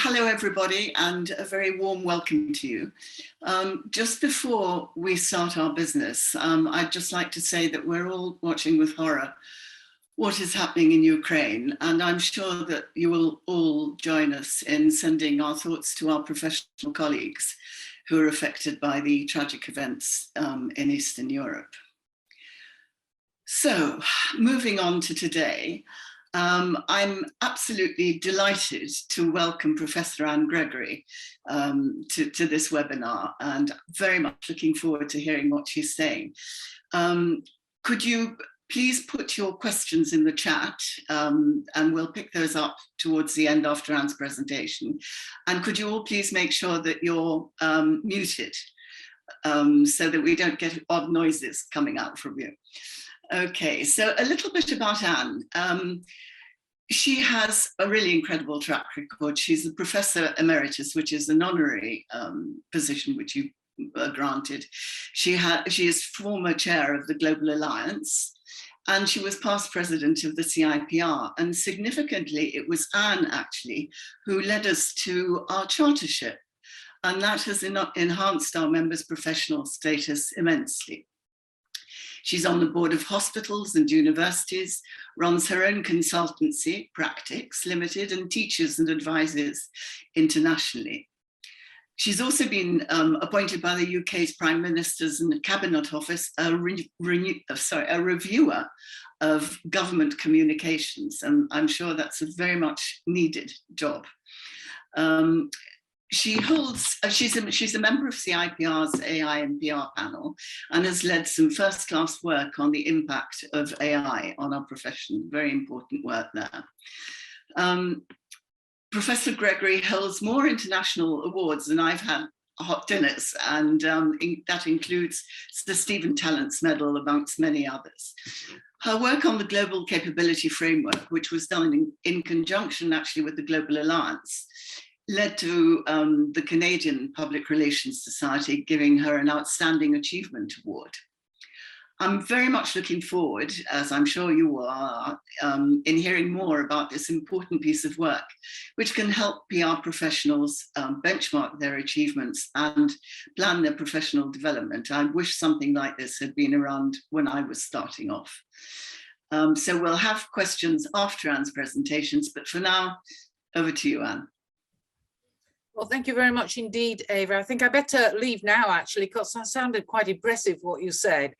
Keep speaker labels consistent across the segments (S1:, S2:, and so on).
S1: Hello, everybody, and a very warm welcome to you. Just before we start our business, I'd just like to say that we're all watching with horror what is happening in Ukraine, and I'm sure that you will all join us in sending our thoughts to our professional colleagues who are affected by the tragic events in Eastern Europe. So, moving on to today, I'm absolutely delighted to welcome Professor Anne Gregory to this webinar, and very much looking forward to hearing what she's saying. Could you please put your questions in the chat, and we'll pick those up towards the end after Anne's presentation. And could you all please make sure that you're muted so that we don't get odd noises coming out from you. Okay, so a little bit about Anne. She has a really incredible track record. She's a Professor Emeritus, which is an honorary position which you are granted. She is former chair of the Global Alliance, and she was past president of the CIPR. And significantly, it was Anne, actually, who led us to our chartership. And that has enhanced our members' professional status immensely. She's on the board of hospitals and universities, runs her own consultancy, Practice Limited, and teaches and advises internationally. She's also been appointed by the UK's Prime Minister's and Cabinet Office a reviewer of government communications, and I'm sure that's a very much needed job. She's a member of CIPR's AI and PR panel and has led some first-class work on the impact of AI on our profession. Very important work there. Professor Gregory holds more international awards than I've had hot dinners, and that includes the Stephen Tallent's Medal, amongst many others. Her work on the Global Capability Framework, which was done in conjunction actually with the Global Alliance, led to the Canadian Public Relations Society giving her an Outstanding Achievement Award. I'm very much looking forward, as I'm sure you are, in hearing more about this important piece of work, which can help PR professionals benchmark their achievements and plan their professional development. I wish something like this had been around when I was starting off. So we'll have questions after Anne's presentations, but for now, over to you, Anne.
S2: Well, thank you very much indeed, Ava. I think I better leave now, actually, because that sounded quite impressive what you said.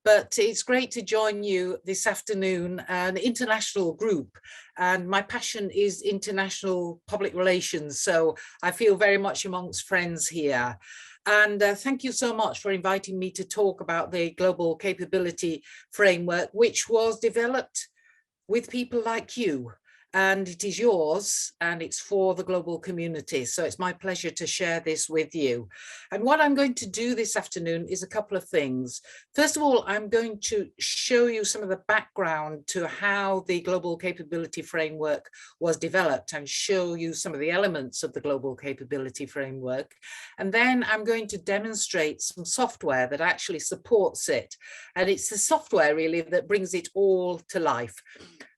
S2: But it's great to join you this afternoon, an international group. And my passion is international public relations. So I feel very much amongst friends here. And thank you so much for inviting me to talk about the Global Capability Framework, which was developed with people like you. And it is yours, and it's for the global community. So it's my pleasure to share this with you. And what I'm going to do this afternoon is a couple of things. First of all, I'm going to show you some of the background to how the Global Capability Framework was developed and show you some of the elements of the Global Capability Framework. And then I'm going to demonstrate some software that actually supports it. And it's the software really that brings it all to life.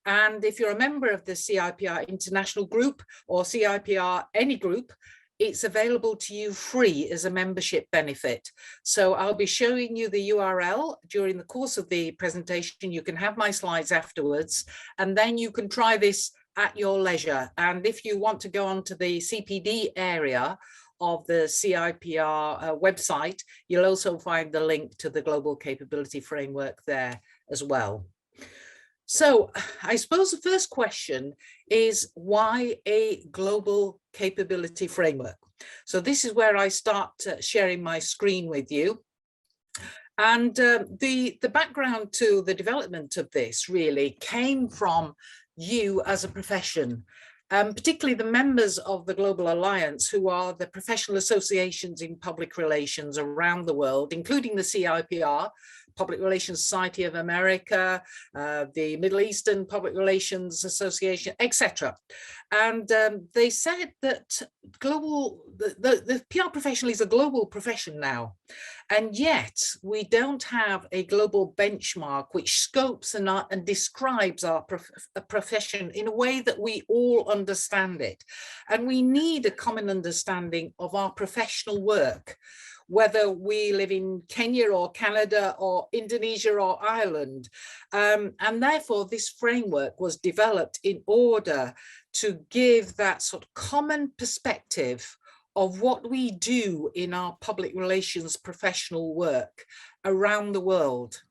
S2: And if you're a member of the CIPR International group or CIPR any group, it's available to you free as a membership benefit. So I'll be showing you the URL during the course of the presentation. You can have my slides afterwards, and then you can try this at your leisure. And if you want to go on to the CPD area of the CIPR website, you'll also find the link to the Global Capability Framework there as well. So I suppose the first question is, why a global capability framework? So this is where I start sharing my screen with you. And the background to the development of this really came from you as a profession, particularly the members of the Global Alliance, who are the professional associations in public relations around the world, including the CIPR, Public Relations Society of America, the Middle Eastern Public Relations Association, etc. And they said that the PR professional is a global profession now, and yet we don't have a global benchmark which scopes and describes our profession in a way that we all understand it. And we need a common understanding of our professional work, whether we live in Kenya or Canada or Indonesia or Ireland. And therefore, this framework was developed in order to give that sort of common perspective of what we do in our public relations professional work around the world.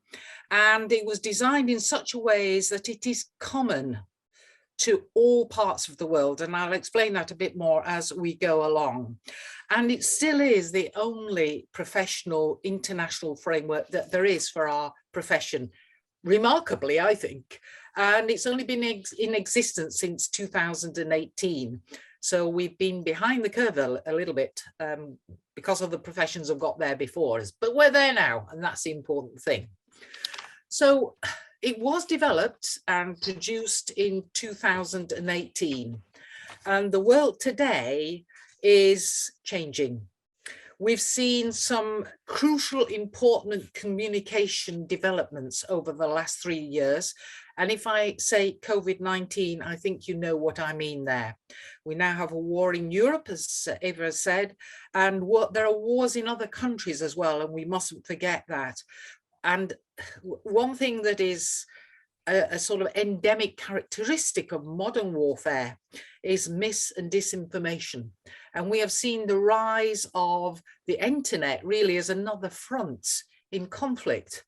S2: And it was designed in such a way that it is common to all parts of the world. And I'll explain that a bit more as we go along. And it still is the only professional international framework that there is for our profession, remarkably, I think. And it's only been in existence since 2018. So we've been behind the curve a little bit because other professions have got there before us, but we're there now, and that's the important thing. So it was developed and produced in 2018, and the world today is changing. We've seen some crucial, important communication developments over the last 3 years. And if I say COVID-19, I think you know what I mean there. We now have a war in Europe, as Eva has said, and there are wars in other countries as well, and we mustn't forget that. And one thing that is a sort of endemic characteristic of modern warfare is mis and disinformation. And we have seen the rise of the internet really as another front in conflict,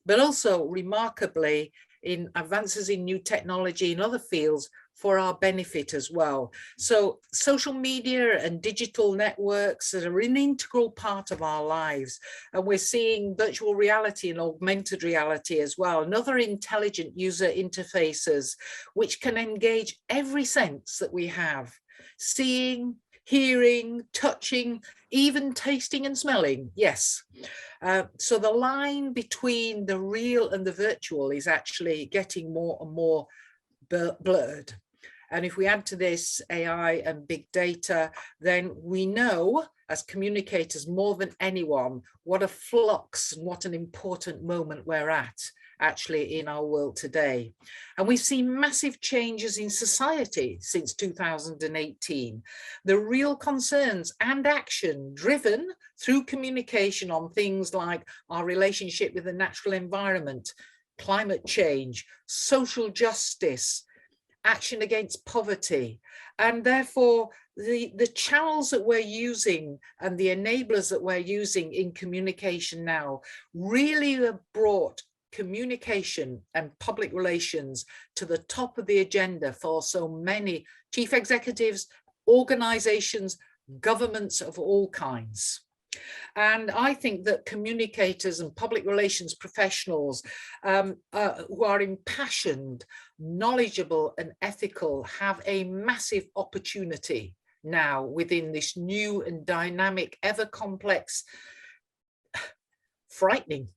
S2: but also remarkably in advances in new technology in other fields for our benefit as well. So social media and digital networks are an integral part of our lives. And we're seeing virtual reality and augmented reality as well, and other intelligent user interfaces, which can engage every sense that we have: seeing, hearing, touching, even tasting and smelling. Yes. So the line between the real and the virtual is actually getting more and more blurred. And if we add to this AI and big data, then we know as communicators more than anyone what a flux and what an important moment we're at actually in our world today. And we've seen massive changes in society since 2018. The real concerns and action driven through communication on things like our relationship with the natural environment, climate change, social justice, action against poverty. And therefore, the channels that we're using and the enablers that we're using in communication now really have brought communication and public relations to the top of the agenda for so many chief executives, organizations, governments of all kinds. And I think that communicators and public relations professionals who are impassioned, knowledgeable and ethical have a massive opportunity now within this new and dynamic, ever complex, frightening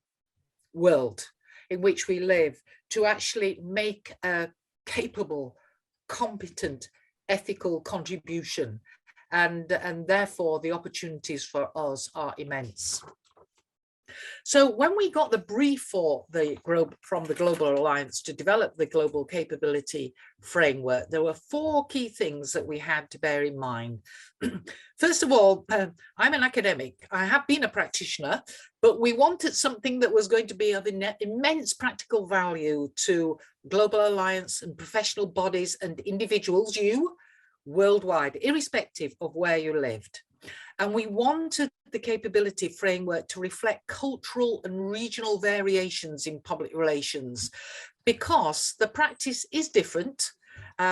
S2: world in which we live, to actually make a capable, competent, ethical contribution. And therefore the opportunities for us are immense. So when we got the brief from the Global Alliance to develop the Global Capability Framework, there were 4 key things that we had to bear in mind. First of all, I'm an academic. I have been a practitioner, but we wanted something that was going to be of immense practical value to Global Alliance and professional bodies and individuals, you, worldwide, irrespective of where you lived. And we wanted the capability framework to reflect cultural and regional variations in public relations, because the practice is different.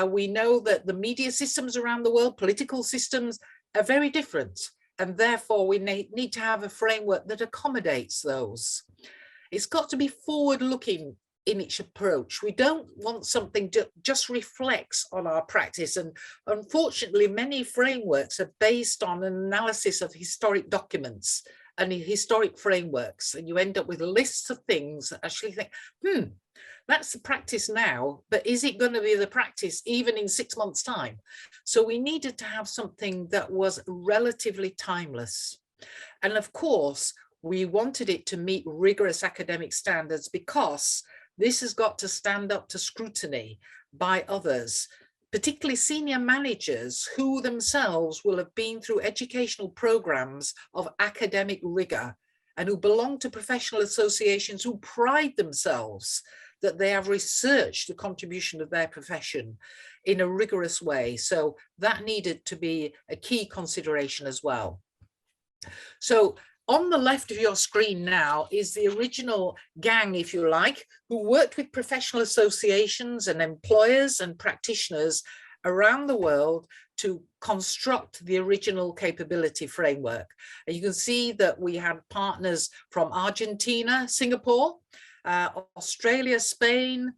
S2: We know that the media systems around the world, political systems, are very different. And therefore we need to have a framework that accommodates those. It's got to be forward-looking in its approach. We don't want something that just reflects on our practice. And unfortunately, many frameworks are based on an analysis of historic documents and historic frameworks. And you end up with lists of things that actually think, That's the practice now, but is it going to be the practice even in 6 months' time? So we needed to have something that was relatively timeless. And of course, we wanted it to meet rigorous academic standards because this has got to stand up to scrutiny by others, particularly senior managers who themselves will have been through educational programs of academic rigor and who belong to professional associations who pride themselves that they have researched the contribution of their profession in a rigorous way. So that needed to be a key consideration as well. So on the left of your screen now is the original gang, if you like, who worked with professional associations and employers and practitioners around the world to construct the original capability framework. And you can see that we had partners from Argentina, Singapore, Australia, Spain,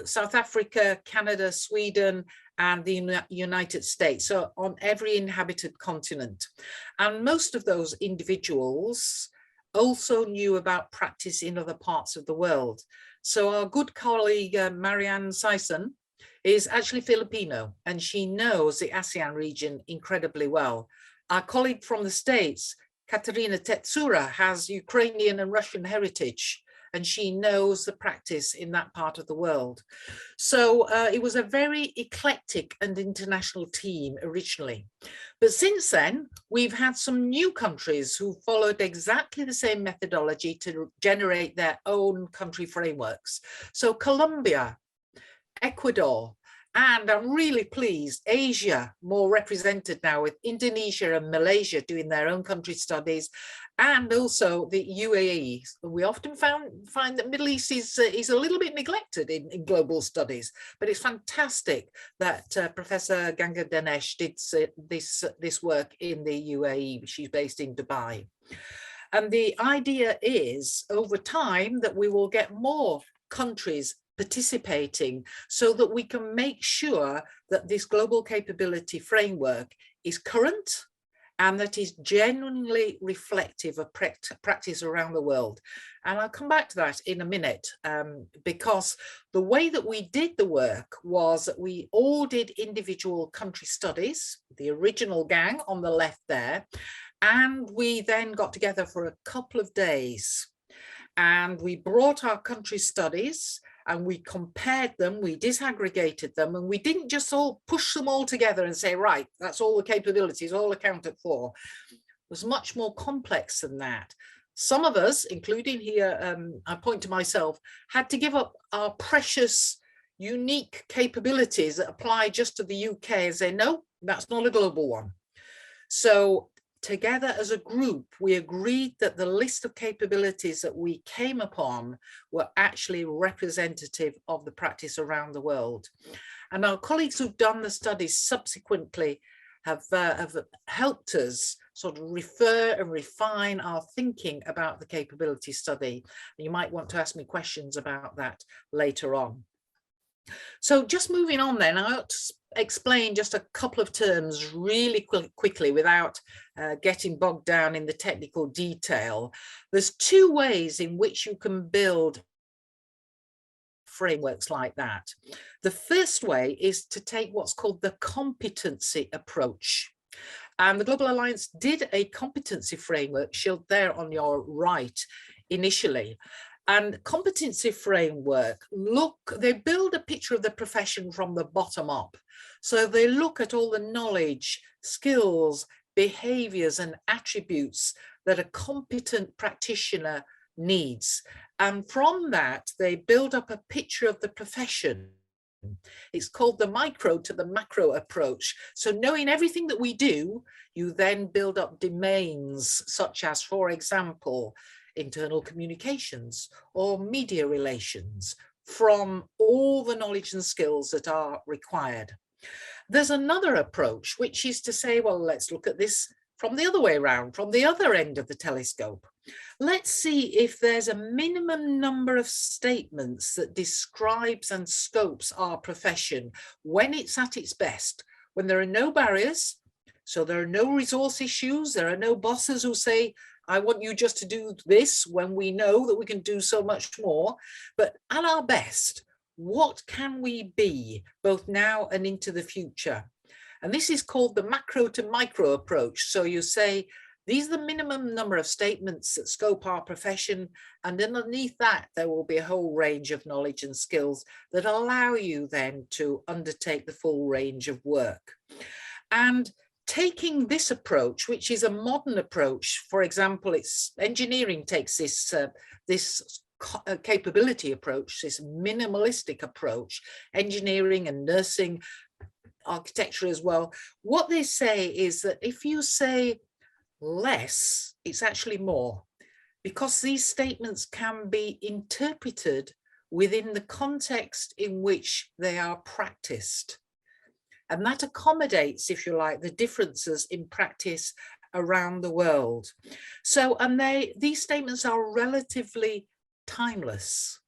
S2: South Africa, Canada, Sweden, and the United States, so on every inhabited continent. And most of those individuals also knew about practice in other parts of the world. So our good colleague, Marianne Sison, is actually Filipino, and she knows the ASEAN region incredibly well. Our colleague from the States, Katerina Tetsura, has Ukrainian and Russian heritage, and she knows the practice in that part of the world. So it was a very eclectic and international team originally. But since then, we've had some new countries who followed exactly the same methodology to generate their own country frameworks. So Colombia, Ecuador, and I'm really pleased, Asia, more represented now with Indonesia and Malaysia doing their own country studies, and also the UAE. We often find that Middle East is a little bit neglected in global studies, but it's fantastic that Professor Ganga Danesh did this work in the UAE. She's based in Dubai. And the idea is over time that we will get more countries participating so that we can make sure that this global capability framework is current and that is genuinely reflective of practice around the world. And I'll come back to that in a minute, because the way that we did the work was that we all did individual country studies, the original gang on the left there, and we then got together for a couple of days and we brought our country studies and we compared them, we disaggregated them, and we didn't just all push them all together and say, right, that's all the capabilities, all accounted for. It was much more complex than that. Some of us, including here, I point to myself, had to give up our precious, unique capabilities that apply just to the UK and say, no, that's not a global one. So together as a group, we agreed that the list of capabilities that we came upon were actually representative of the practice around the world. And our colleagues who've done the studies subsequently have helped us sort of refer and refine our thinking about the capability study. You might want to ask me questions about that later on. So just moving on then, I ought to explain just a couple of terms really quickly without getting bogged down in the technical detail. There's two ways in which you can build frameworks like that. The first way is to take what's called the competency approach. And the Global Alliance did a competency framework shown there on your right initially. And competency framework, they build a picture of the profession from the bottom up. So they look at all the knowledge, skills, behaviors and attributes that a competent practitioner needs. And from that, they build up a picture of the profession. It's called the micro to the macro approach. So knowing everything that we do, you then build up domains such as, for example, internal communications or media relations from all the knowledge and skills that are required. There's another approach, which is to say, well, let's look at this from the other way around, from the other end of the telescope. Let's see if there's a minimum number of statements that describes and scopes our profession when it's at its best, when there are no barriers. So there are no resource issues. There are no bosses who say, I want you just to do this when we know that we can do so much more. But at our best, what can we be both now and into the future? And this is called the macro to micro approach. So you say, these are the minimum number of statements that scope our profession. And underneath that, there will be a whole range of knowledge and skills that allow you then to undertake the full range of work. And taking this approach, which is a modern approach, for example, it's engineering takes this capability approach, this minimalistic approach, engineering and nursing, architecture as well. What they say is that if you say less, it's actually more, because these statements can be interpreted within the context in which they are practiced. And that accommodates, if you like, the differences in practice around the world. So, and these statements are relatively timeless.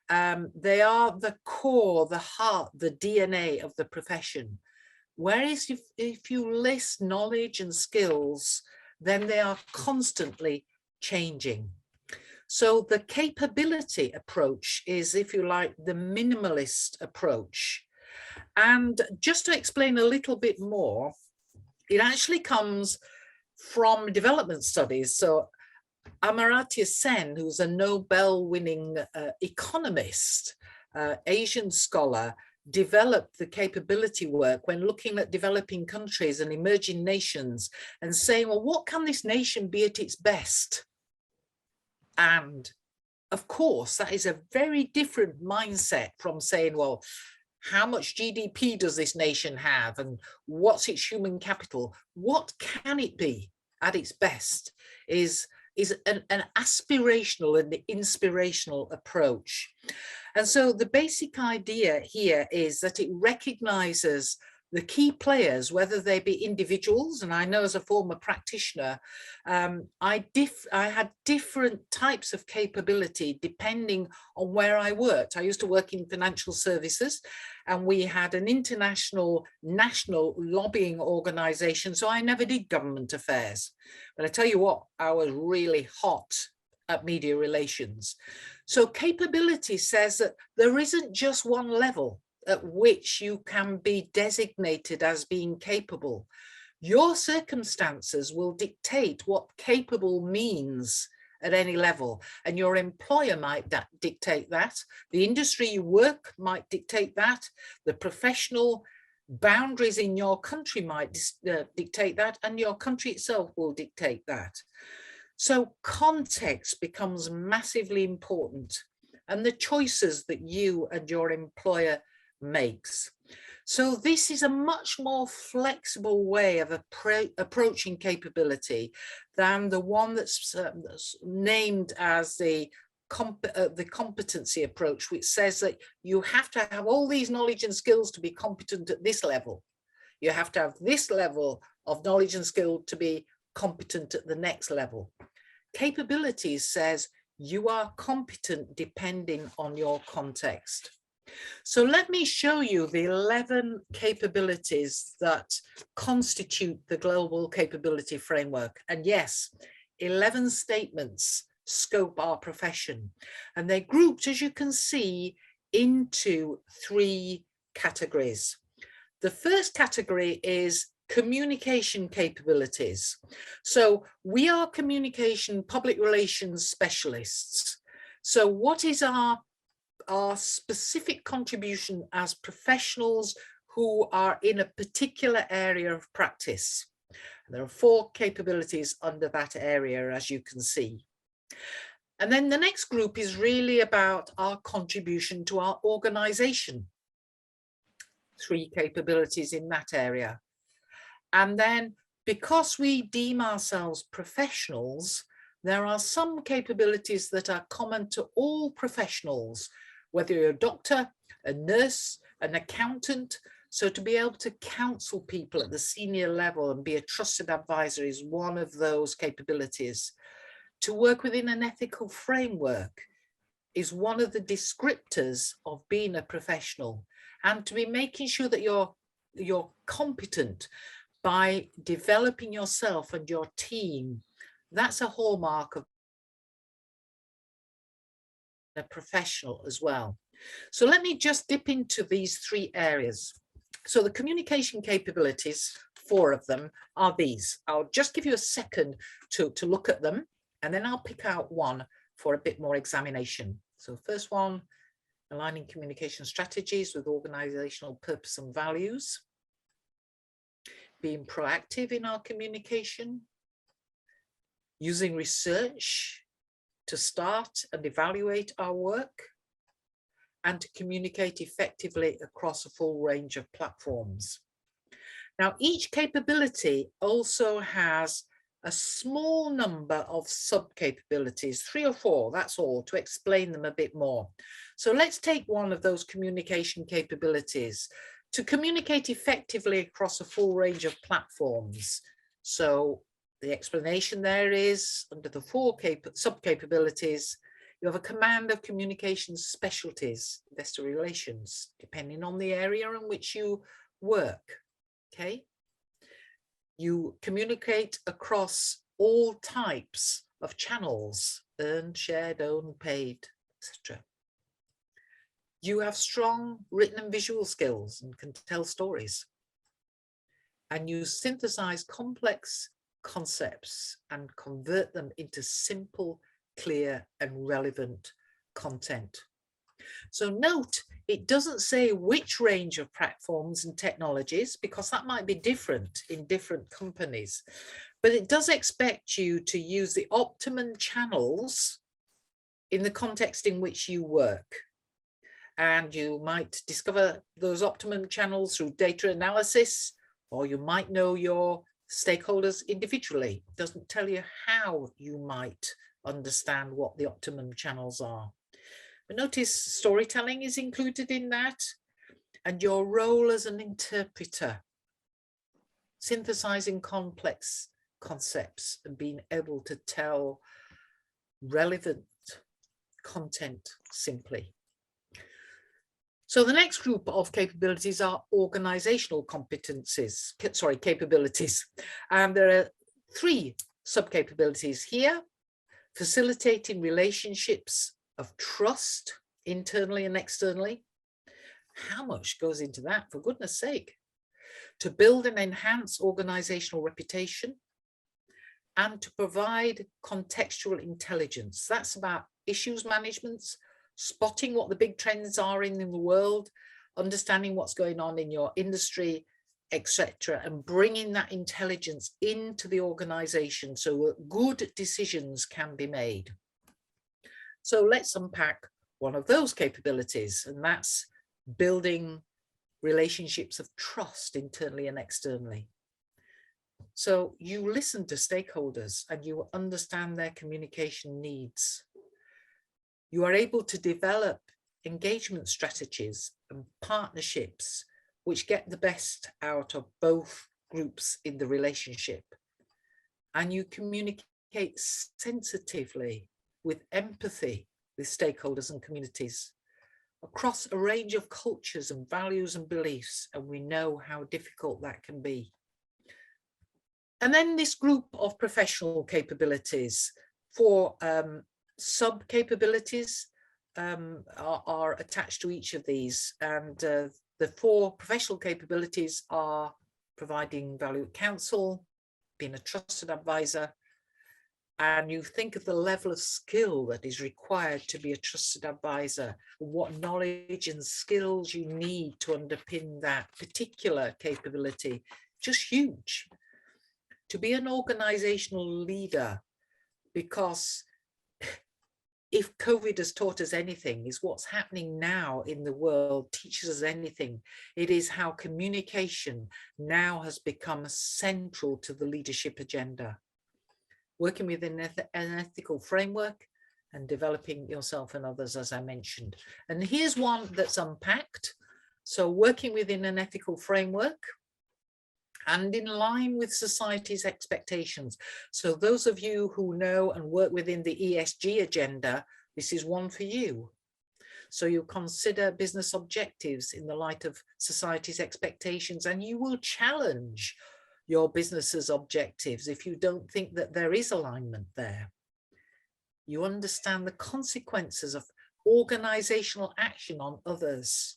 S2: They are the core, the heart, the DNA of the profession. Whereas if you list knowledge and skills, then they are constantly changing. So the capability approach is, if you like, the minimalist approach. And just to explain a little bit more, it actually comes from development studies. So Amartya Sen, who's a Nobel-winning economist, Asian scholar, developed the capability work when looking at developing countries and emerging nations and saying, well, what can this nation be at its best? And of course, that is a very different mindset from saying, well, how much GDP does this nation have and what's its human capital? What can it be at its best is an aspirational and inspirational approach. And so the basic idea here is that it recognizes the key players, whether they be individuals, and I know as a former practitioner, I had different types of capability depending on where I worked. I used to work in financial services, and we had an international, national lobbying organization, so I never did government affairs. But I tell you what, I was really hot at media relations. So capability says that there isn't just one level at which you can be designated as being capable. Your circumstances will dictate what capable means at any level, and your employer might dictate that, the industry you work might dictate that, the professional boundaries in your country might dictate that, and your country itself will dictate that. So context becomes massively important, and the choices that you and your employer makes. So this is a much more flexible way of approaching capability than the one that's named as the competency approach, which says that you have to have all these knowledge and skills to be competent at this level. You have to have this level of knowledge and skill to be competent at the next level. Capabilities says you are competent depending on your context. So let me show you the 11 capabilities that constitute the global capability framework. And yes, 11 statements scope our profession. And they're grouped, as you can see, into 3 categories. The first category is communication capabilities. So we are communication public relations specialists. So what is our specific contribution as professionals who are in a particular area of practice? There are 4 capabilities under that area, as you can see. And then the next group is really about our contribution to our organization. 3 capabilities in that area. And then because we deem ourselves professionals, there are some capabilities that are common to all professionals, whether you're a doctor, a nurse, an accountant. So to be able to counsel people at the senior level and be a trusted advisor is one of those capabilities. To work within an ethical framework is one of the descriptors of being a professional. And to be making sure that you're competent by developing yourself and your team, That's a hallmark of a professional as well. So let me just dip into these 3 areas. So the communication capabilities, 4 of them, are these. I'll just give you a second to look at them, and then I'll pick out one for a bit more examination. So first one, aligning communication strategies with organizational purpose and values, being proactive in our communication, using research to start and evaluate our work, and to communicate effectively across a full range of platforms. Now, each capability also has a small number of sub-capabilities, 3 or 4, that's all, to explain them a bit more. So let's take one of those communication capabilities, to communicate effectively across a full range of platforms. So the explanation there is, under the 4 sub-capabilities, you have a command of communications specialties, investor relations, depending on the area in which you work, okay? You communicate across all types of channels, earned, shared, owned, paid, etc. You have strong written and visual skills and can tell stories. And you synthesize complex concepts and convert them into simple, clear and relevant content. So note, it doesn't say which range of platforms and technologies, because that might be different in different companies, but it does expect you to use the optimum channels in the context in which you work. And you might discover those optimum channels through data analysis, or you might know your stakeholders individually. It doesn't tell you how you might understand what the optimum channels are. But notice storytelling is included in that, and your role as an interpreter, synthesizing complex concepts and being able to tell relevant content simply. So the next group of capabilities are organizational capabilities. And there are 3 sub-capabilities here: facilitating relationships of trust internally and externally. How much goes into that, for goodness sake? To build and enhance organizational reputation, and to provide contextual intelligence. That's about issues management, spotting what the big trends are in the world, understanding what's going on in your industry, etc., and bringing that intelligence into the organization so that good decisions can be made. So let's unpack one of those capabilities, and that's building relationships of trust internally and externally. So you listen to stakeholders and you understand their communication needs. You are able to develop engagement strategies and partnerships which get the best out of both groups in the relationship. And you communicate sensitively with empathy with stakeholders and communities across a range of cultures and values and beliefs, and we know how difficult that can be. And then this group of professional capabilities, 4 sub-capabilities are attached to each of these, and the 4 professional capabilities are providing valued counsel, being a trusted advisor, and you think of the level of skill that is required to be a trusted advisor, what knowledge and skills you need to underpin that particular capability, just huge. To be an organizational leader, because if COVID has taught us anything, is what's happening now in the world teaches us anything. It is how communication now has become central to the leadership agenda. Working within an ethical framework and developing yourself and others, as I mentioned. And here's one that's unpacked. So working within an ethical framework and in line with society's expectations. So those of you who know and work within the ESG agenda, this is one for you. So you consider business objectives in the light of society's expectations, and you will challenge your business's objectives if you don't think that there is alignment there. You understand the consequences of organizational action on others.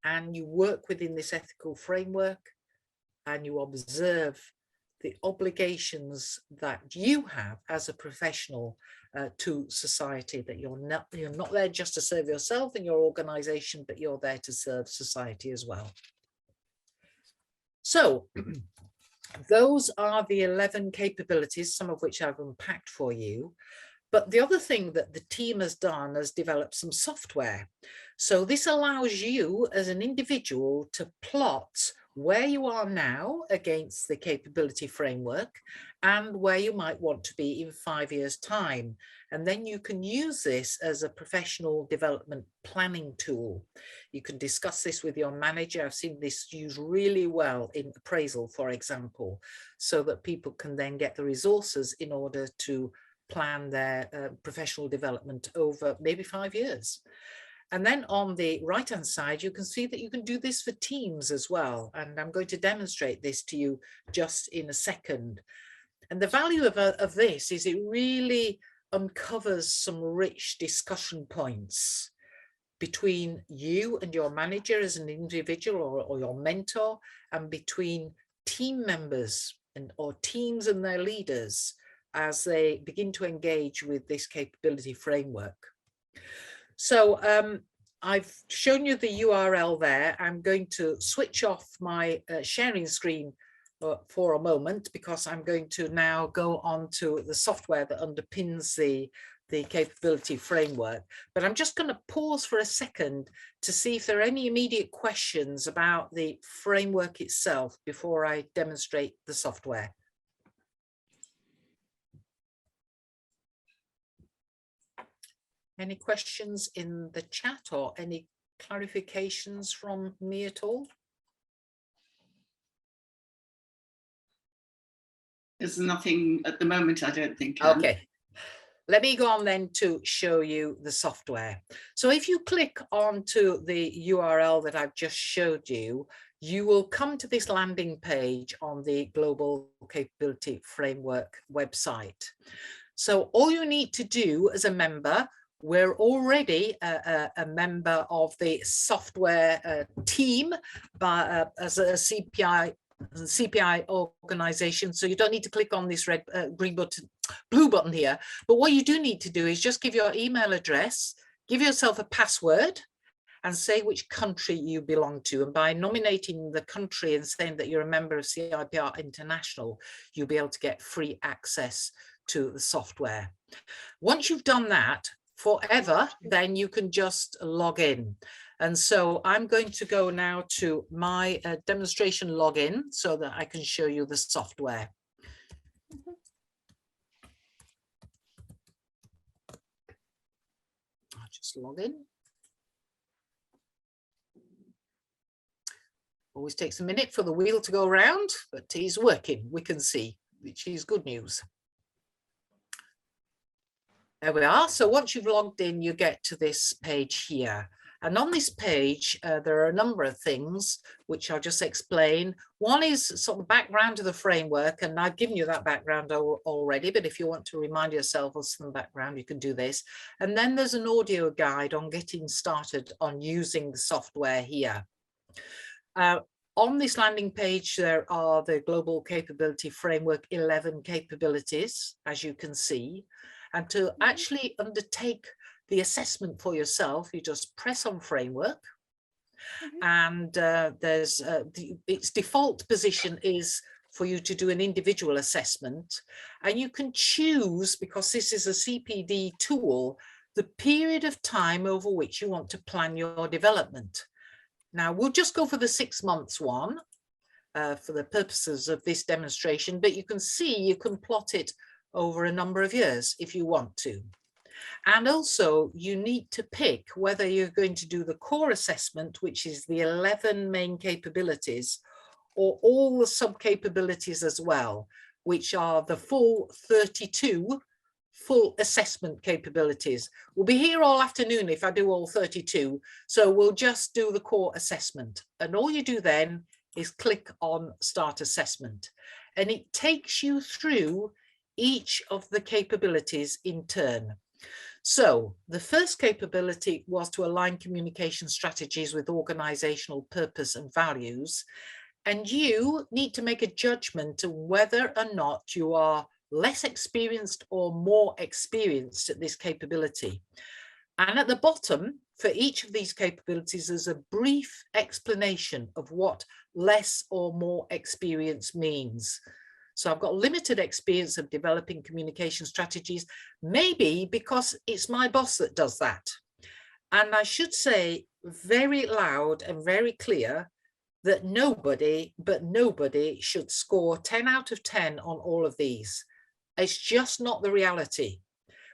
S2: And you work within this ethical framework and you observe the obligations that you have as a professional to society, that you're not there just to serve yourself and your organization, but you're there to serve society as well. So those are the 11 capabilities, some of which I've unpacked for you. But the other thing that the team has done is develop some software. So this allows you as an individual to plot where you are now against the capability framework and where you might want to be in 5 years' time. And then you can use this as a professional development planning tool. You can discuss this with your manager. I've seen this used really well in appraisal, for example, so that people can then get the resources in order to plan their professional development over maybe 5 years. And then on the right-hand side, you can see that you can do this for teams as well. And I'm going to demonstrate this to you just in a second. And the value of this is it really uncovers some rich discussion points between you and your manager as an individual or your mentor, and between team members or teams and their leaders as they begin to engage with this capability framework. So I've shown you the URL there. I'm going to switch off my sharing screen for a moment, because I'm going to now go on to the software that underpins the capability framework. But I'm just going to pause for a second to see if there are any immediate questions about the framework itself before I demonstrate the software. Any questions in the chat or any clarifications from me at all?
S1: There's nothing at the moment, I don't think. Anne.
S2: Okay, let me go on then to show you the software. So if you click onto the URL that I've just showed you, you will come to this landing page on the Global Capability Framework website. So all you need to do as a member, we're already a member of the software team as a CPI organization, so you don't need to click on this red blue button here. But what you do need to do is just give your email address, give yourself a password, and say which country you belong to. And by nominating the country and saying that you're a member of CIPR International, you'll be able to get free access to the software. Once you've done that forever, then you can just log in. And so I'm going to go now to my demonstration login so that I can show you the software. I'll just log in. Always takes a minute for the wheel to go around, but he's working, we can see, which is good news. There we are. So once you've logged in, you get to this page here. And on this page, there are a number of things which I'll just explain. One is sort of background to the framework, and I've given you that background already, but if you want to remind yourself of some background, you can do this. And then there's an audio guide on getting started on using the software here. On this landing page, there are the Global Capability Framework 11 capabilities, as you can see. And to actually undertake the assessment for yourself, you just press on framework, and there's its default position is for you to do an individual assessment, and you can choose, because this is a CPD tool, the period of time over which you want to plan your development. Now we'll just go for the 6 months one for the purposes of this demonstration, but you can see you can plot it over a number of years if you want to. And also you need to pick whether you're going to do the core assessment, which is the 11 main capabilities, or all the sub capabilities as well, which are the full 32 full assessment capabilities. We'll be here all afternoon if I do all 32. So we'll just do the core assessment. And all you do then is click on Start Assessment, and it takes you through each of the capabilities in turn. So the first capability was to align communication strategies with organizational purpose and values. And you need to make a judgment of whether or not you are less experienced or more experienced at this capability. And at the bottom, for each of these capabilities, there's a brief explanation of what less or more experience means. So I've got limited experience of developing communication strategies, maybe because it's my boss that does that. And I should say very loud and very clear that nobody should score 10 out of 10 on all of these. It's just not the reality.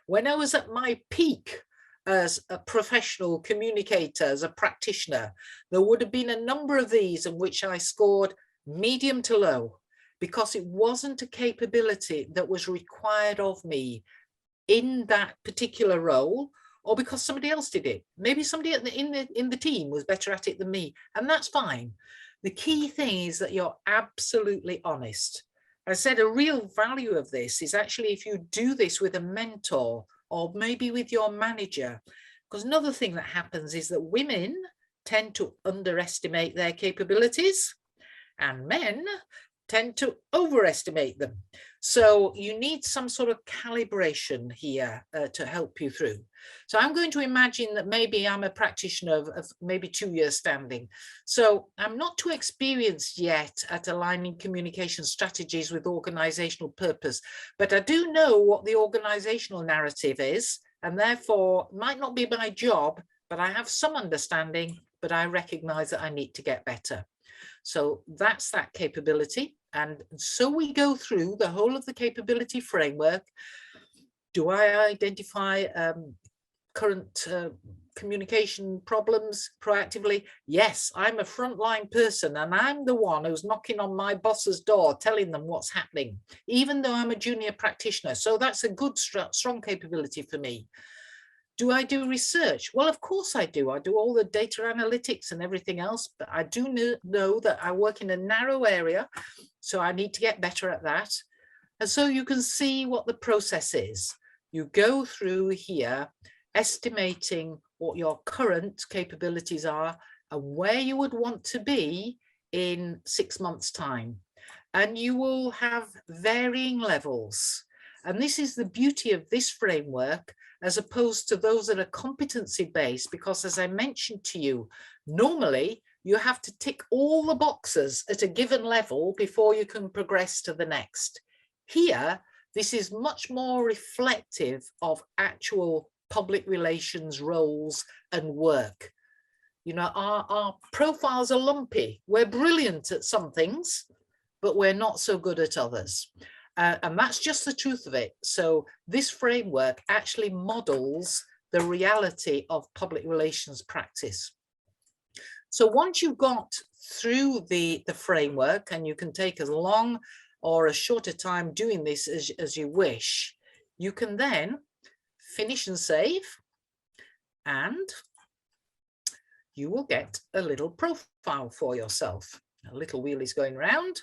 S2: When I was at my peak as a professional communicator, as a practitioner, there would have been a number of these in which I scored medium to low, because it wasn't a capability that was required of me in that particular role, or because somebody else did it. Maybe somebody in the team was better at it than me, and that's fine. The key thing is that you're absolutely honest. I said a real value of this is actually if you do this with a mentor or maybe with your manager, because another thing that happens is that women tend to underestimate their capabilities and men tend to overestimate them. So you need some sort of calibration here to help you through. So I'm going to imagine that maybe I'm a practitioner of maybe 2 years standing. So I'm not too experienced yet at aligning communication strategies with organizational purpose, but I do know what the organizational narrative is, and therefore might not be my job, but I have some understanding, but I recognize that I need to get better. So that's that capability. And so we go through the whole of the capability framework. Do I identify current communication problems proactively? Yes, I'm a frontline person and I'm the one who's knocking on my boss's door, telling them what's happening, even though I'm a junior practitioner. So that's a good, strong capability for me. Do I do research? Well, of course I do. I do all the data analytics and everything else, but I do know that I work in a narrow area, so I need to get better at that. And so you can see what the process is. You go through here, estimating what your current capabilities are and where you would want to be in 6 months' time. And you will have varying levels. And this is the beauty of this framework, as opposed to those that are competency-based, because as I mentioned to you, normally you have to tick all the boxes at a given level before you can progress to the next. Here, this is much more reflective of actual public relations roles and work. You know, our profiles are lumpy. We're brilliant at some things, but we're not so good at others. And that's just the truth of it. So this framework actually models the reality of public relations practice. So once you've got through the framework, and you can take as long or a shorter time doing this as you wish, you can then finish and save, and you will get a little profile for yourself. A little wheel is going around.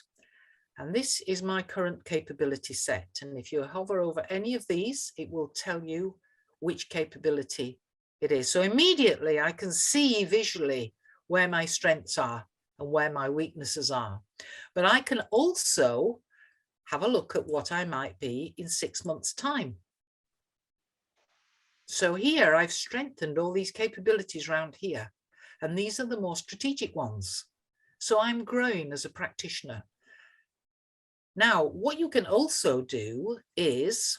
S2: And this is my current capability set. And if you hover over any of these, it will tell you which capability it is. So immediately I can see visually where my strengths are and where my weaknesses are. But I can also have a look at what I might be in 6 months' time. So here I've strengthened all these capabilities around here. And these are the more strategic ones. So I'm growing as a practitioner. Now, what you can also do is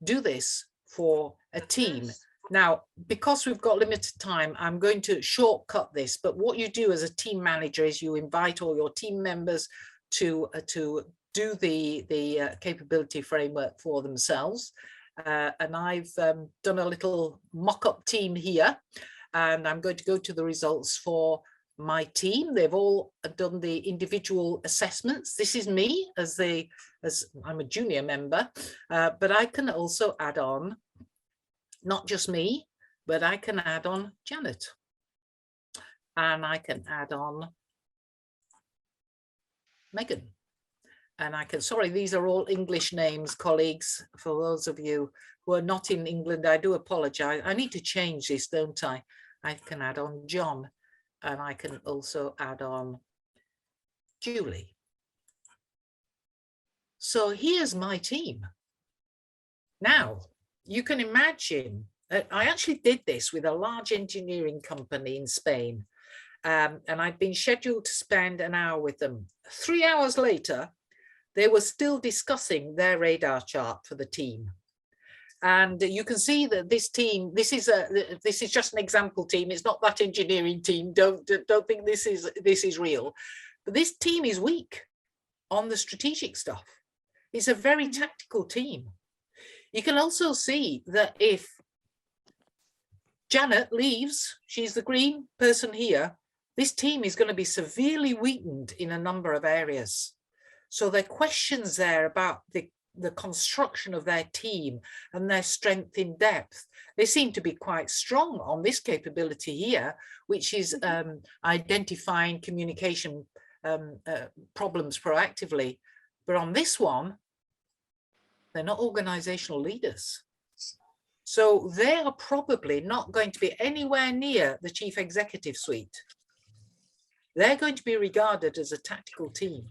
S2: do this for a team. Now, because we've got limited time, I'm going to shortcut this, but what you do as a team manager is you invite all your team members to do the capability framework for themselves. And I've done a little mock-up team here, and I'm going to go to the results for my team. They've all done the individual assessments. This is me as I'm a junior member, but I can also add on, not just me, but I can add on Janet, and I can add on Megan. And I can, sorry, these are all English names, colleagues. For those of you who are not in England, I do apologize. I need to change this, don't I? I can add on John, and I can also add on Julie. So here's my team. Now, you can imagine, I actually did this with a large engineering company in Spain, and I'd been scheduled to spend an hour with them. 3 hours later, they were still discussing their radar chart for the team. And you can see that this team, this is just an example team. It's not that engineering team. Don't think this is real. But this team is weak on the strategic stuff. It's a very tactical team. You can also see that if Janet leaves, she's the green person here, this team is going to be severely weakened in a number of areas. So there are questions there about the construction of their team and their strength in depth. They seem to be quite strong on this capability here, which is identifying communication problems proactively. But on this one, they're not organizational leaders. So they are probably not going to be anywhere near the chief executive suite. They're going to be regarded as a tactical team.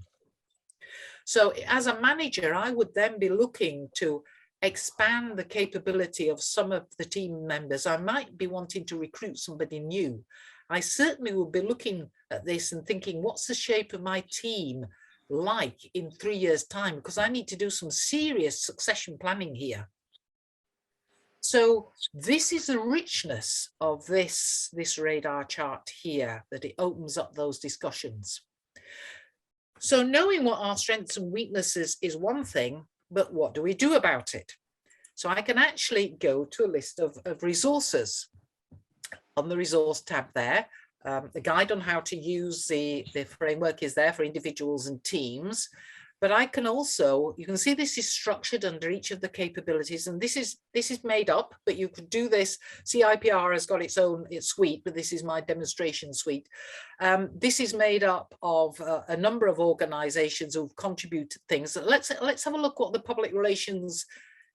S2: So as a manager, I would then be looking to expand the capability of some of the team members. I might be wanting to recruit somebody new. I certainly will be looking at this and thinking, what's the shape of my team like in 3 years' time? Because I need to do some serious succession planning here. So this is the richness of this radar chart here, that it opens up those discussions. So knowing what our strengths and weaknesses is one thing, but what do we do about it? So I can actually go to a list of resources. On the resource tab there, the guide on how to use the framework is there for individuals and teams. But I can also, you can see this is structured under each of the capabilities, and this is made up, but you could do this. CIPR has got its own suite, but this is my demonstration suite. This is made up of a number of organizations who've contributed things. Let's have a look what the Public Relations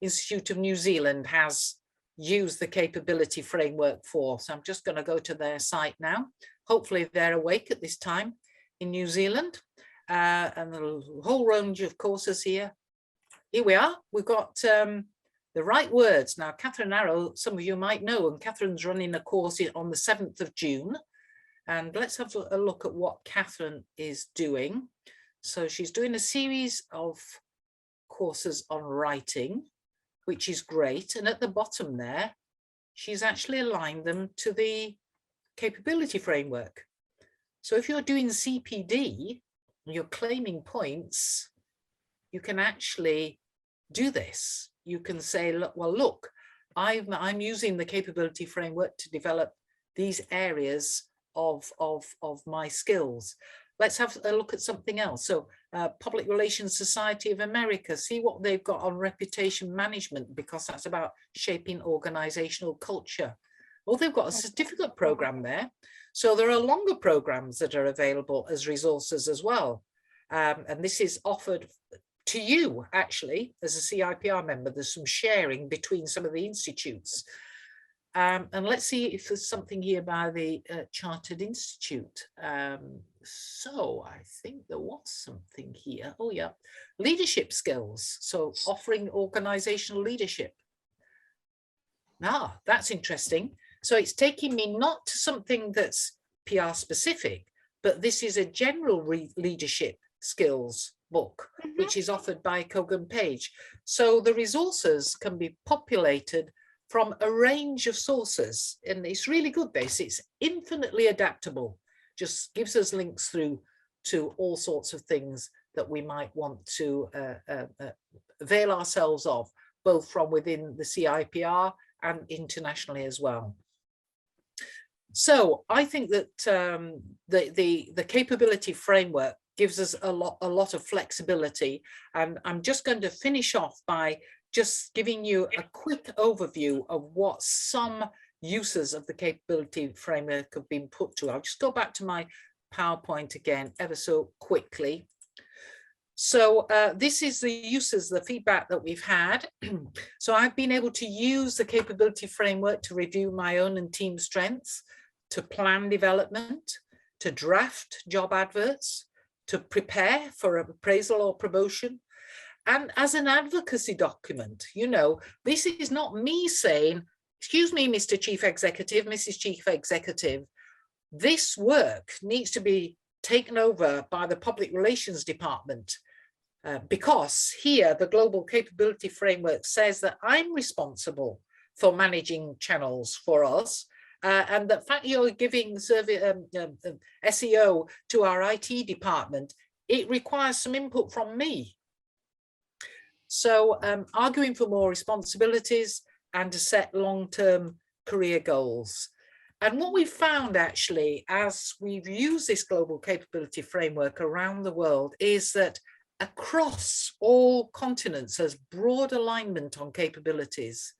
S2: Institute of New Zealand has used the capability framework for. So I'm just going to go to their site now. Hopefully they're awake at this time in New Zealand. And a whole range of courses here. Here we are. We've got the right words. Now, Catherine Arrow, some of you might know, and Catherine's running a course on the 7th of June. And let's have a look at what Catherine is doing. So she's doing a series of courses on writing, which is great. And at the bottom there, she's actually aligned them to the capability framework. So if you're doing CPD, you're claiming points, you can actually do this. You can say, look, well, look, I'm using the capability framework to develop these areas of my skills. Let's have a look at something else. So Public Relations Society of America, see what they've got on reputation management, because that's about shaping organizational culture. Well, they've got a certificate program there. So there are longer programs that are available as resources as well. And this is offered to you, actually, as a CIPR member. There's some sharing between some of the institutes. And let's see if there's something here by the Chartered Institute. So I think there was something here. Oh, yeah. Leadership skills. So offering organizational leadership. Ah, that's interesting. So it's taking me not to something that's PR specific, but this is a general leadership skills book, which is offered by Kogan Page. So the resources can be populated from a range of sources, and it's really good this. It's infinitely adaptable, just gives us links through to all sorts of things that we might want to avail ourselves of, both from within the CIPR and internationally as well. So I think that the capability framework gives us a lot of flexibility, and I'm just going to finish off by just giving you a quick overview of what some uses of the capability framework have been put to. I'll just go back to my PowerPoint again ever so quickly. So this is the uses, the feedback that we've had. So I've been able to use the capability framework to review my own and team strengths, to plan development, to draft job adverts, to prepare for appraisal or promotion. And as an advocacy document, you know, this is not me saying, excuse me, Mr. Chief Executive, Mrs. Chief Executive, this work needs to be taken over by the Public Relations Department, because here the Global Capability Framework says that I'm responsible for managing channels for us, and the fact you're giving SEO to our IT department, it requires some input from me. So arguing for more responsibilities and to set long-term career goals. And what we've found actually, as we've used this global capability framework around the world, is that across all continents, there's broad alignment on capabilities.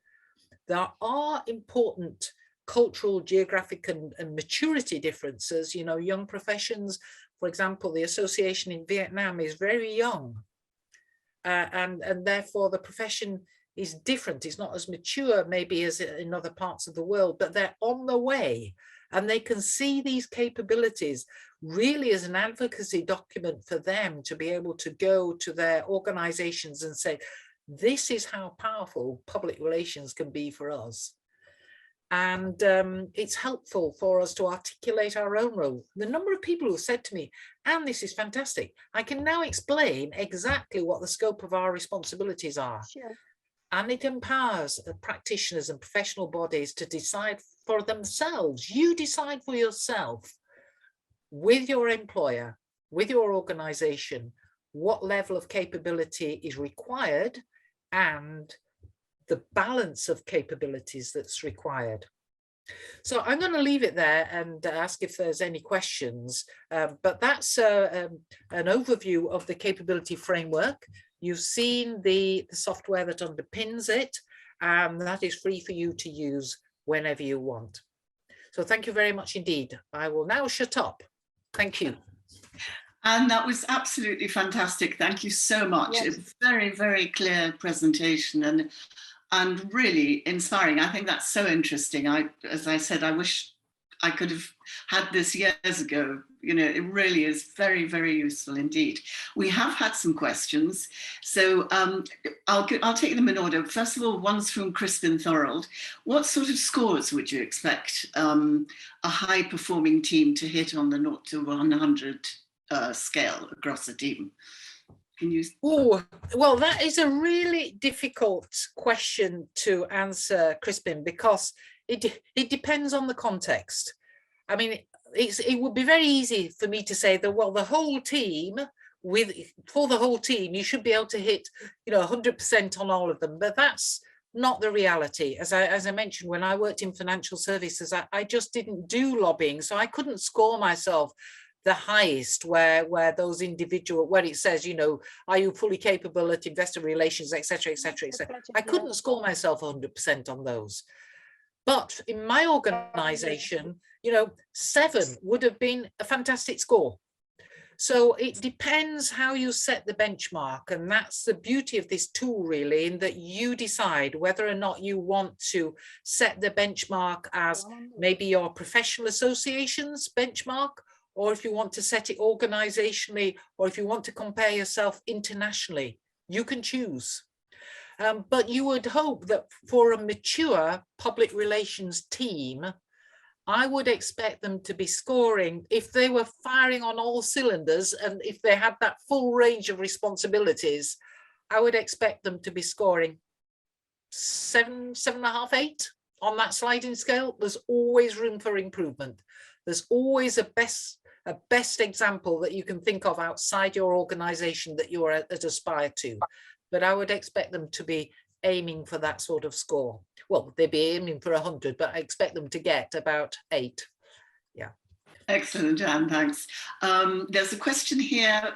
S2: There are important cultural, geographic and maturity differences. You know, young professions, for example, the association in Vietnam is very young. And therefore the profession is different. It's not as mature maybe as in other parts of the world, but they're on the way, and they can see these capabilities really as an advocacy document for them to be able to go to their organizations and say, this is how powerful public relations can be for us. And it's helpful for us to articulate our own role. The number of people who said to me, Anne, this is fantastic. I can now explain exactly what the scope of our responsibilities are.
S3: Sure.
S2: And it empowers practitioners and professional bodies to decide for themselves. You decide for yourself with your employer, with your organization, what level of capability is required and the balance of capabilities that's required. So I'm going to leave it there and ask if there's any questions, but that's an overview of the capability framework. You've seen the software that underpins it, and that is free for you to use whenever you want. So thank you very much indeed. I will now shut up. Thank you.
S1: And that was absolutely fantastic. Thank you so much.
S3: Yes.
S1: It was a very, very clear presentation and really inspiring. I think that's so interesting. As I said, I wish I could have had this years ago. You know, it really is very, very useful indeed. We have had some questions, so I'll take them in order. First of all, one's from Crispin Thorold. What sort of scores would you expect a high-performing team to hit on the 0 to 100 scale across a team? Can you?
S2: Oh, well, that is a really difficult question to answer, Crispin, because it depends on the context. I mean, it would be very easy for me to say that, well, the whole team, for the whole team, you should be able to hit, you know, 100% on all of them. But that's not the reality. As I mentioned, when I worked in financial services, I just didn't do lobbying, so I couldn't score myself the highest where those individual, where it says, you know, are you fully capable at investor relations, etc., etc., etc. I couldn't score myself 100% on those. But in my organization, you know, 7 would have been a fantastic score. So it depends how you set the benchmark, and that's the beauty of this tool, really, in that you decide whether or not you want to set the benchmark as maybe your professional association's benchmark, or if you want to set it organizationally, or if you want to compare yourself internationally. You can choose. But you would hope that for a mature public relations team, I would expect them to be scoring, if they were firing on all cylinders and if they had that full range of responsibilities, I would expect them to be scoring 7, 7.5, 8 on that sliding scale. There's always room for improvement. There's always a best example that you can think of outside your organization that you're at aspire to. But I would expect them to be aiming for that sort of score. Well, they'd be aiming for 100, but I expect them to get about 8. Yeah. Excellent,
S1: Anne, thanks. There's a question here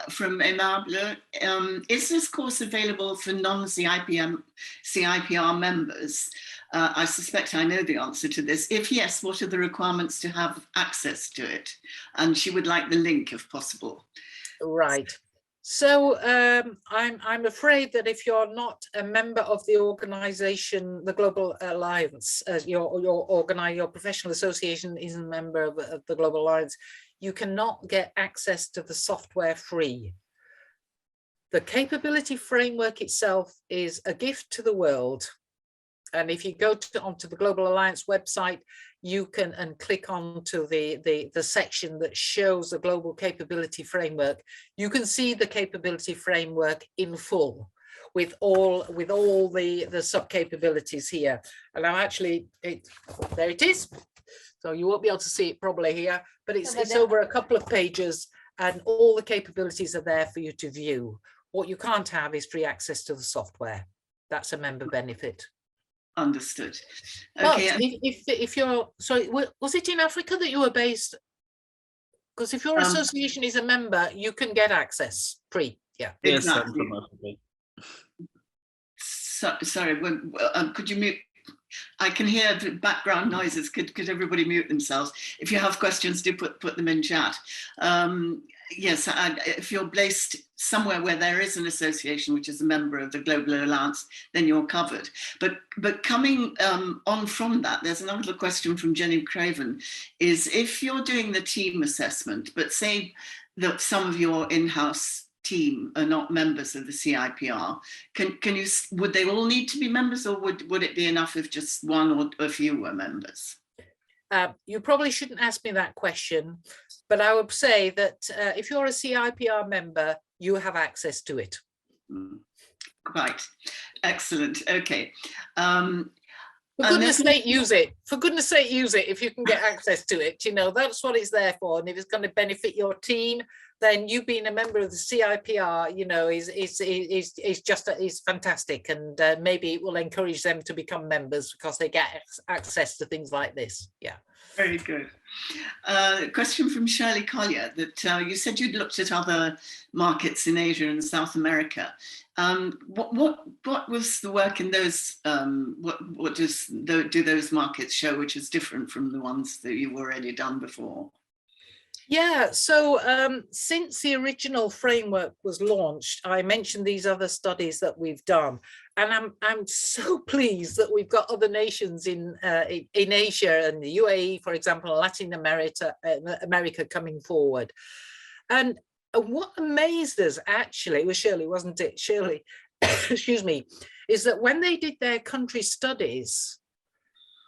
S1: from Aimable. Is this course available for non-CIPR members? I suspect I know the answer to this. If yes, what are the requirements to have access to it? And she would like the link if possible.
S2: Right. So I'm afraid that if you're not a member of the organization, the Global Alliance, as your professional association isn't a member of the Global Alliance, you cannot get access to the software free. The capability framework itself is a gift to the world. And if you go onto the Global Alliance website, you can click onto the section that shows the global capability framework. You can see the capability framework in full with all the sub capabilities here. And I'm actually, there it is. So you won't be able to see it probably here, but it's over a couple of pages and all the capabilities are there for you to view. What you can't have is free access to the software. That's a member benefit.
S1: Understood.
S2: Okay. But if you're, sorry, was it in Africa that you were based? Because if your association is a member, you can get access free. Yeah.
S1: Exactly. Sorry, could you mute? I can hear the background noises. Could everybody mute themselves? If you have questions, do put them in chat. Yes, if you're based somewhere where there is an association which is a member of the Global Alliance, then you're covered. But coming on from that, there's another question from Jenny Craven, is if you're doing the team assessment, but say that some of your in-house team are not members of the CIPR, would they all need to be members, or would it be enough if just one or a few were members?
S2: You probably shouldn't ask me that question, but I would say that if you're a CIPR member, you have access to it.
S1: Right, excellent. Okay.
S2: For goodness sake, use it. For goodness sake, use it if you can get access to it. You know, that's what it's there for. And if it's going to benefit your team, then you being a member of the CIPR, you know, is fantastic. And maybe it will encourage them to become members because they get access to things like this. Yeah.
S1: Very good. Question from Shirley Collier that you said you'd looked at other markets in Asia and South America. What was the work in those? What do those markets show, which is different from the ones that you've already done before?
S2: Yeah, so since the original framework was launched, I mentioned these other studies that we've done, and I'm so pleased that we've got other nations in Asia and the UAE, for example, Latin America coming forward. And what amazed us actually was Shirley, wasn't it? Shirley, excuse me, is that when they did their country studies,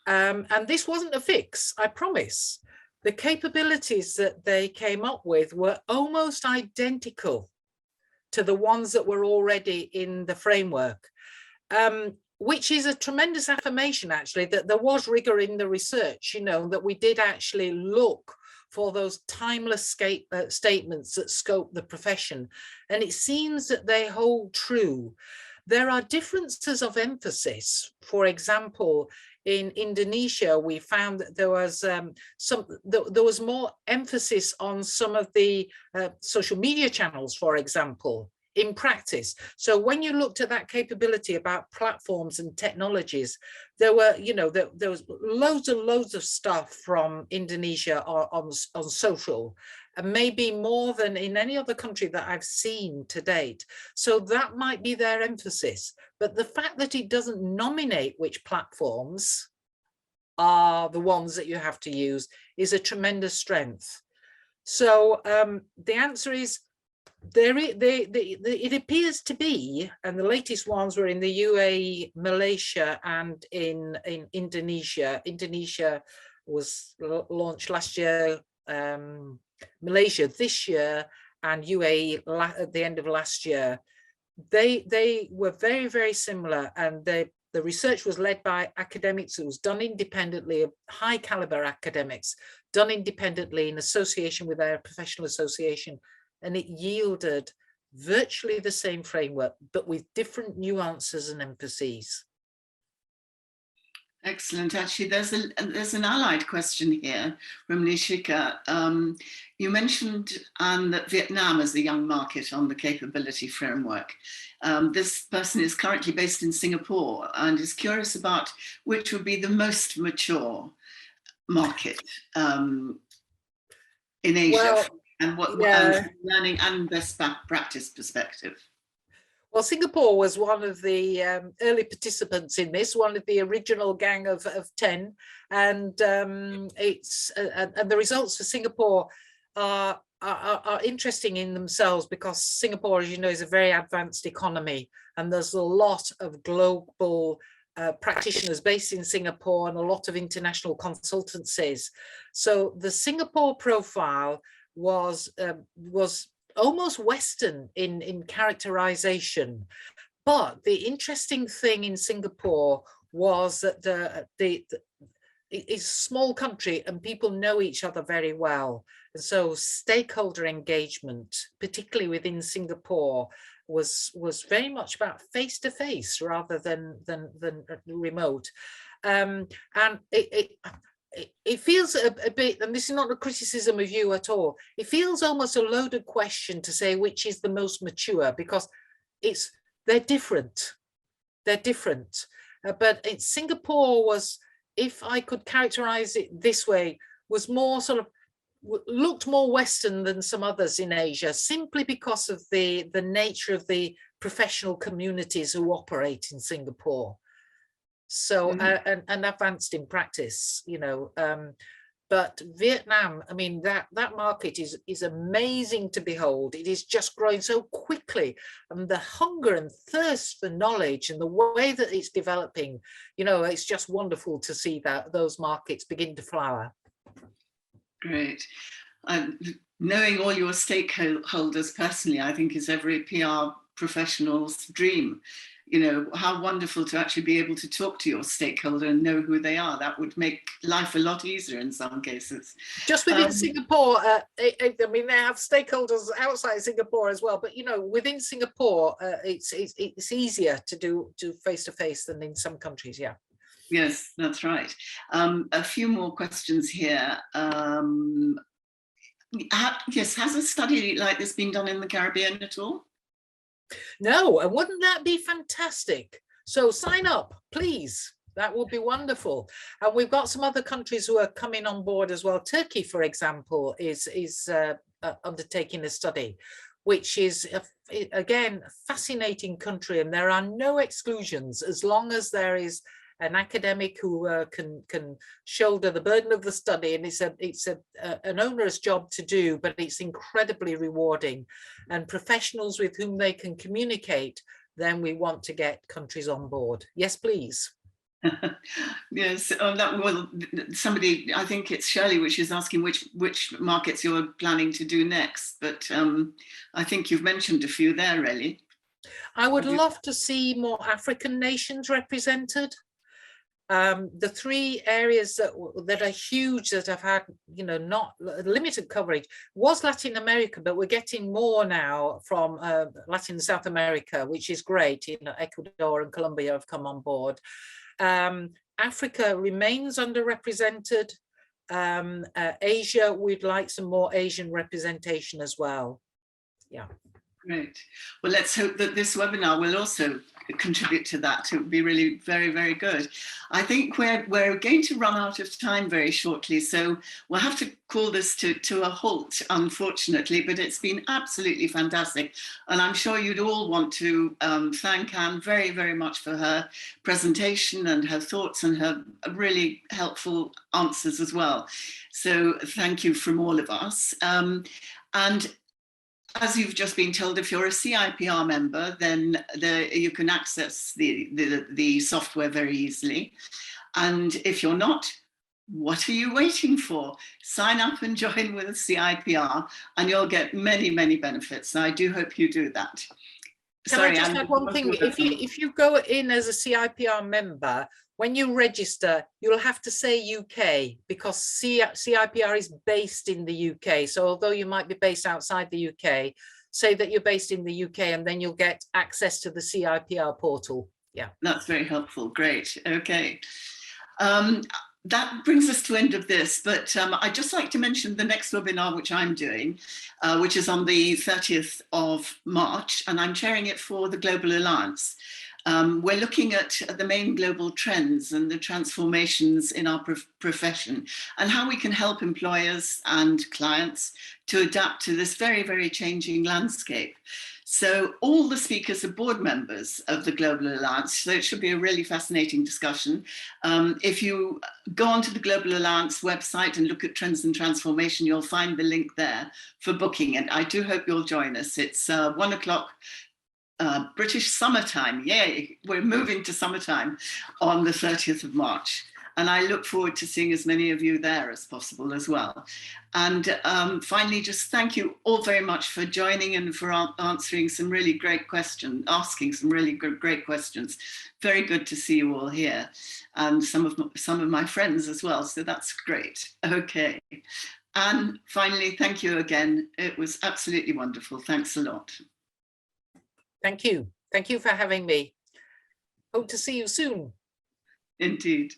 S2: and this wasn't a fix, I promise, the capabilities that they came up with were almost identical to the ones that were already in the framework, which is a tremendous affirmation, actually, that there was rigor in the research, you know, that we did actually look for those timeless statements that scope the profession. And it seems that they hold true. There are differences of emphasis. For example, in Indonesia, we found that there was more emphasis on some of the social media channels, for example, in practice. So when you looked at that capability about platforms and technologies, there were, you know, there was loads and loads of stuff from Indonesia on social, and maybe more than in any other country that I've seen to date. So that might be their emphasis. But the fact that it doesn't nominate which platforms are the ones that you have to use is a tremendous strength. So the answer is, it appears to be, and the latest ones were in the UAE, Malaysia, and in Indonesia. Indonesia was launched last year, Malaysia this year, and UAE at the end of last year. They were very, very similar, and the research was led by academics. It was done independently, of high caliber academics, done independently in association with their professional association, and it yielded virtually the same framework, but with different nuances and emphases.
S1: Excellent. Actually, there's an allied question here from Nishika. You mentioned, Anne, that Vietnam is a young market on the capability framework. This person is currently based in Singapore and is curious about which would be the most mature market in Asia.
S2: Well,
S1: and what
S2: Yeah.
S1: and learning and best practice perspective.
S2: Well, Singapore was one of the early participants in this, one of the original gang of 10, and and the results for Singapore are interesting in themselves, because Singapore, as you know, is a very advanced economy, and there's a lot of global practitioners based in Singapore and a lot of international consultancies. So the Singapore profile was almost Western in characterization. But the interesting thing in Singapore was that it's a small country and people know each other very well. And so stakeholder engagement, particularly within Singapore, was very much about face-to-face rather than remote. And it feels a bit, and this is not a criticism of you at all, it feels almost a loaded question to say which is the most mature, because they're different. But Singapore was, if I could characterize it this way, was more sort of, looked more Western than some others in Asia, simply because of the nature of the professional communities who operate in Singapore. So and advanced in practice, you know. But Vietnam, I mean, that market is amazing to behold. It is just growing so quickly, and the hunger and thirst for knowledge and the way that it's developing, you know, it's just wonderful to see that those markets begin to flower.
S1: Great. Knowing all your stakeholders personally, I think, is every PR professional's dream. You know, how wonderful to actually be able to talk to your stakeholder and know who they are. That would make life a lot easier in some cases.
S2: Just within Singapore, I mean, they have stakeholders outside Singapore as well, but, you know, within Singapore, it's easier to do face-to-face than in some countries, yeah.
S1: Yes, that's right. A few more questions here. Yes, has a study like this been done in the Caribbean at all?
S2: No, and wouldn't that be fantastic? So sign up, please. That would be wonderful. And we've got some other countries who are coming on board as well. Turkey, for example, is undertaking a study, which is, again, a fascinating country. And there are no exclusions as long as there is an academic who can shoulder the burden of the study, and it's an onerous job to do, but it's incredibly rewarding, and professionals with whom they can communicate. Then we want to get countries on board. Yes, please.
S1: Yes. Well, somebody, I think it's Shirley, which is asking which markets you're planning to do next. But I think you've mentioned a few there, really.
S2: I would love to see more African nations represented. The three areas that are huge, that have had, you know, not limited coverage, was Latin America, but we're getting more now from Latin and South America, which is great. You know, Ecuador and Colombia have come on board. Africa remains underrepresented. Asia, we'd like some more Asian representation as well. Yeah.
S1: Great. Well, let's hope that this webinar will also contribute to that. It would be really very, very good. I think we're going to run out of time very shortly, so we'll have to call this to a halt, unfortunately, but it's been absolutely fantastic. And I'm sure you'd all want to thank Anne very, very much for her presentation and her thoughts and her really helpful answers as well. So thank you from all of us. And as you've just been told, if you're a CIPR member, then you can access the software very easily. And if you're not, what are you waiting for? Sign up and join with a CIPR, and you'll get many, many benefits. And I do hope you do that.
S2: Can I just add one thing? If you go in as a CIPR member, when you register, you'll have to say UK, because CIPR is based in the UK. So although you might be based outside the UK, say that you're based in the UK, and then you'll get access to the CIPR portal. Yeah.
S1: That's very helpful. Great. Okay. that brings us to the end of this, but I'd just like to mention the next webinar which I'm doing, which is on the 30th of March, and I'm chairing it for the Global Alliance. We're looking at the main global trends and the transformations in our profession and how we can help employers and clients to adapt to this very, very changing landscape. So all the speakers are board members of the Global Alliance, so it should be a really fascinating discussion. If you go onto the Global Alliance website and look at Trends and Transformation, you'll find the link there for booking, and I do hope you'll join us. It's 1 o'clock British summertime. Yay, we're moving to summertime on the 30th of March. And I look forward to seeing as many of you there as possible as well. And finally, just thank you all very much for joining and for answering some really great questions, asking some really great questions. Very good to see you all here, and some of my friends as well. So that's great. Okay. And finally, thank you again. It was absolutely wonderful. Thanks a lot.
S2: Thank you. Thank you for having me. Hope to see you soon.
S1: Indeed.